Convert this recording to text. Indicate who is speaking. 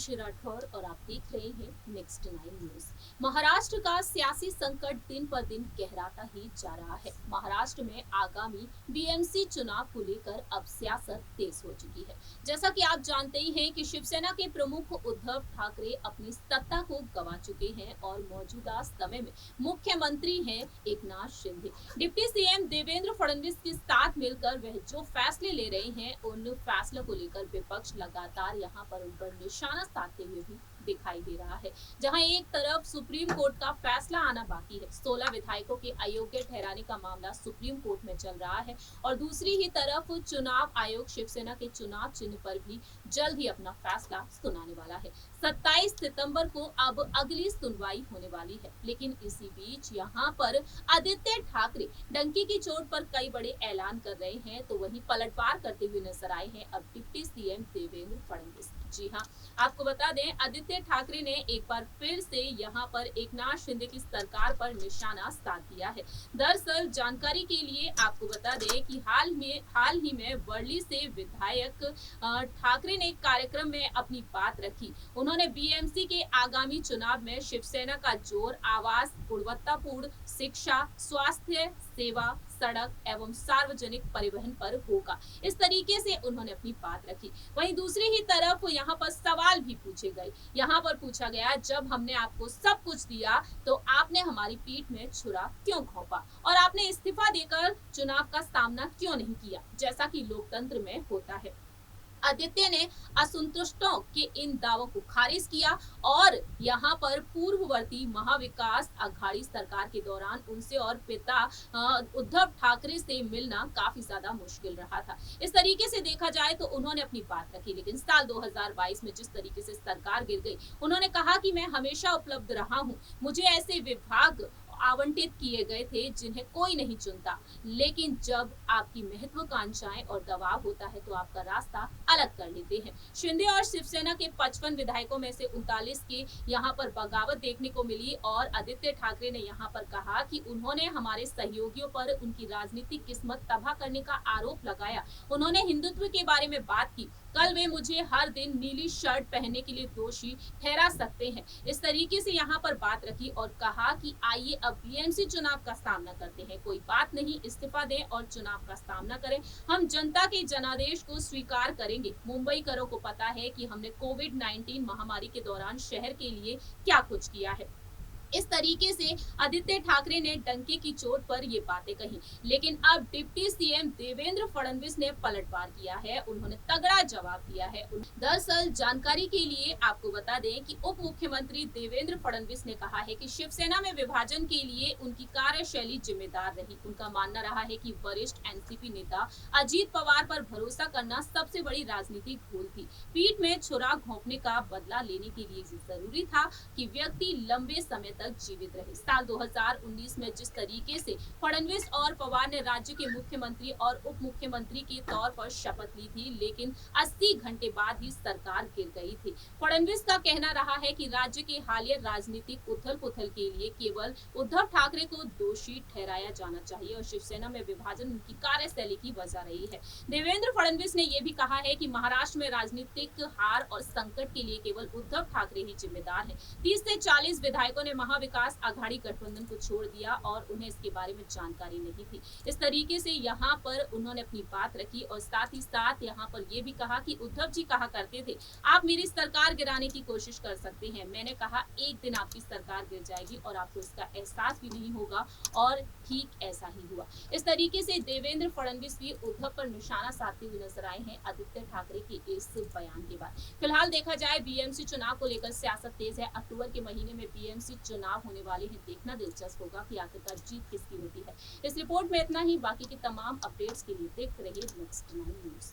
Speaker 1: मीनाक्षी राठौर और आप देख रहे हैं नेक्स्ट 9 न्यूज। महाराष्ट्र का सियासी संकट दिन पर दिन गहराता ही जा रहा है। महाराष्ट्र में आगामी बीएमसी चुनाव को लेकर अब सियासत तेज हो चुकी है। जैसा कि आप जानते ही हैं कि शिवसेना के प्रमुख उद्धव ठाकरे अपनी सत्ता को गंवा चुके हैं और मौजूदा समय में मुख्यमंत्री हैं एकनाथ शिंदे। डिप्टी सीएम देवेंद्र फडणवीस के साथ मिलकर वह जो फैसले ले रहे हैं उन फैसलों को लेकर विपक्ष लगातार यहाँ पर उन पर निशाना साधते हुए भी दिखाई दे रहा है। जहां एक तरफ सुप्रीम कोर्ट का फैसला आना बाकी है, 16 विधायकों के अयोग्य ठहराने का मामला सुप्रीम कोर्ट में चल रहा है और दूसरी ही तरफ चुनाव आयोग शिवसेना के चुनाव चिन्ह पर भी जल्द ही अपना फैसला सुनाने वाला है। 27 सितंबर को अब अगली सुनवाई होने वाली है, लेकिन इसी बीच यहाँ पर आदित्य ठाकरे डंकी की चोट पर कई बड़े ऐलान कर रहे हैं, तो वहीं पलटवार करते हुए नजर आए हैं अब डिप्टी सीएम देवेंद्र फडणवीस। जी हाँ, आपको बता दें आदित्य ठाकरे ने एक बार फिर से यहाँ पर एकनाथ शिंदे की सरकार पर निशाना साध दिया है। दरअसल जानकारी के लिए आपको बता दें कि हाल ही में वर्ली से विधायक ठाकरे ने एक कार्यक्रम में अपनी बात रखी। उन्होंने बीएमसी के आगामी चुनाव में शिवसेना का जोर आवास, गुणवत्तापूर्ण शिक्षा, स्वास्थ्य सेवा, सड़क एवं सार्वजनिक परिवहन पर होगा। इस तरीके से उन्होंने अपनी बात रखी। वहीं दूसरी ही तरफ यहाँ पर सवाल भी पूछे गए। यहाँ पर पूछा गया, जब हमने आपको सब कुछ दिया तो आपने हमारी पीठ में छुरा क्यों घोंपा और आपने इस्तीफा देकर चुनाव का सामना क्यों नहीं किया, जैसा कि लोकतंत्र में होता है। आदित्य ने असंतुष्टों के इन दावों को खारिज किया और यहाँ पर पूर्ववर्ती महाविकास अघाड़ी सरकार के दौरान उनसे और पिता उद्धव ठाकरे से मिलना काफी ज्यादा मुश्किल रहा था। इस तरीके से देखा जाए तो उन्होंने अपनी बात रखी, लेकिन साल 2022 में जिस तरीके से सरकार गिर गई, उन्होंने कहा कि मैं हमेशा उपलब्ध रहा हूँ, मुझे ऐसे विभाग आवंटित किए गए थे जिन्हें कोई नहीं चुनता, लेकिन जब आपकी महत्वाकांक्षाएं और दबाव होता है तो आपका रास्ता अलग कर लेते हैं। शिंदे और शिवसेना के 55 विधायकों में से 39 की यहाँ पर बगावत देखने को मिली और आदित्य ठाकरे ने यहाँ पर कहा कि उन्होंने हमारे सहयोगियों पर उनकी राजनीतिक किस्मत तबाह करने का आरोप लगाया। उन्होंने हिंदुत्व के बारे में बात की, कल वे मुझे हर दिन नीली शर्ट पहनने के लिए दोषी ठहरा सकते हैं। इस तरीके से यहाँ पर बात रखी और कहा कि आइए अब बीएमसी चुनाव का सामना करते हैं, कोई बात नहीं, इस्तीफा दें और चुनाव का सामना करें, हम जनता के जनादेश को स्वीकार करेंगे। मुंबई करों को पता है कि हमने कोविड-19 महामारी के दौरान शहर के लिए क्या कुछ किया है। इस तरीके से आदित्य ठाकरे ने डंके की चोट पर ये बातें कही, लेकिन अब डिप्टी सीएम देवेंद्र फडणवीस ने पलटवार किया है, उन्होंने तगड़ा जवाब दिया है। दरअसल जानकारी के लिए आपको बता दें कि उप मुख्यमंत्री देवेंद्र फडणवीस ने कहा है कि शिवसेना में विभाजन के लिए उनकी कार्यशैली जिम्मेदार रही। उनका मानना रहा है कि वरिष्ठ एनसीपी नेता अजीत पवार पर भरोसा करना सबसे बड़ी राजनीतिक भूल थी। पीठ में छुरा घोंपने का बदला लेने के लिए जरूरी था कि व्यक्ति लंबे समय तक जीवित रहे। साल 2019 में जिस तरीके से फडणवीस और पवार ने राज्य के मुख्यमंत्री और उप मुख्यमंत्री के तौर पर शपथ ली थी, लेकिन 80 घंटे बाद ही सरकार गिर गई थी। फडणवीस का कहना रहा है कि राज्य के हालिया राजनीतिक उथल-पुथल के लिए केवल उद्धव ठाकरे को दोषी ठहराया जाना चाहिए और शिवसेना में विभाजन उनकी कार्यशैली की वजह रही है। देवेंद्र फडणवीस ने यह भी कहा है कि महाराष्ट्र में राजनीतिक हार और संकट के लिए केवल उद्धव ठाकरे ही जिम्मेदार हैं। 30 से 40 विधायकों ने महाविकास अघाड़ी गठबंधन को छोड़ दिया और उन्हें इसके बारे में जानकारी नहीं थी। इस तरीके से यहाँ पर उन्होंने अपनी बात रखी और साथ ही साथ यहाँ पर यह भी कहा कि उद्धव जी कहा करते थे, आप मेरी सरकार गिराने की कोशिश कर सकते हैं। मैंने कहा एक दिन आपकी सरकार गिर जाएगी और आपको इसका एहसास भी नहीं होगा और ठीक ऐसा ही हुआ। इस तरीके से देवेंद्र फडणवीस भी उद्धव पर निशाना साधते हुए नजर आए हैं आदित्य ठाकरे के इस बयान के बाद। फिलहाल देखा जाए बीएमसी चुनाव को लेकर सियासत तेज है। अक्टूबर के महीने में बीएमसी चुनाव होने वाले हैं, देखना दिलचस्प होगा कि आखिरकार जीत किसकी होती है। इस रिपोर्ट में इतना ही, बाकी की तमाम अपडेट्स के लिए देखते रहिए नेक्स्ट 9 न्यूज।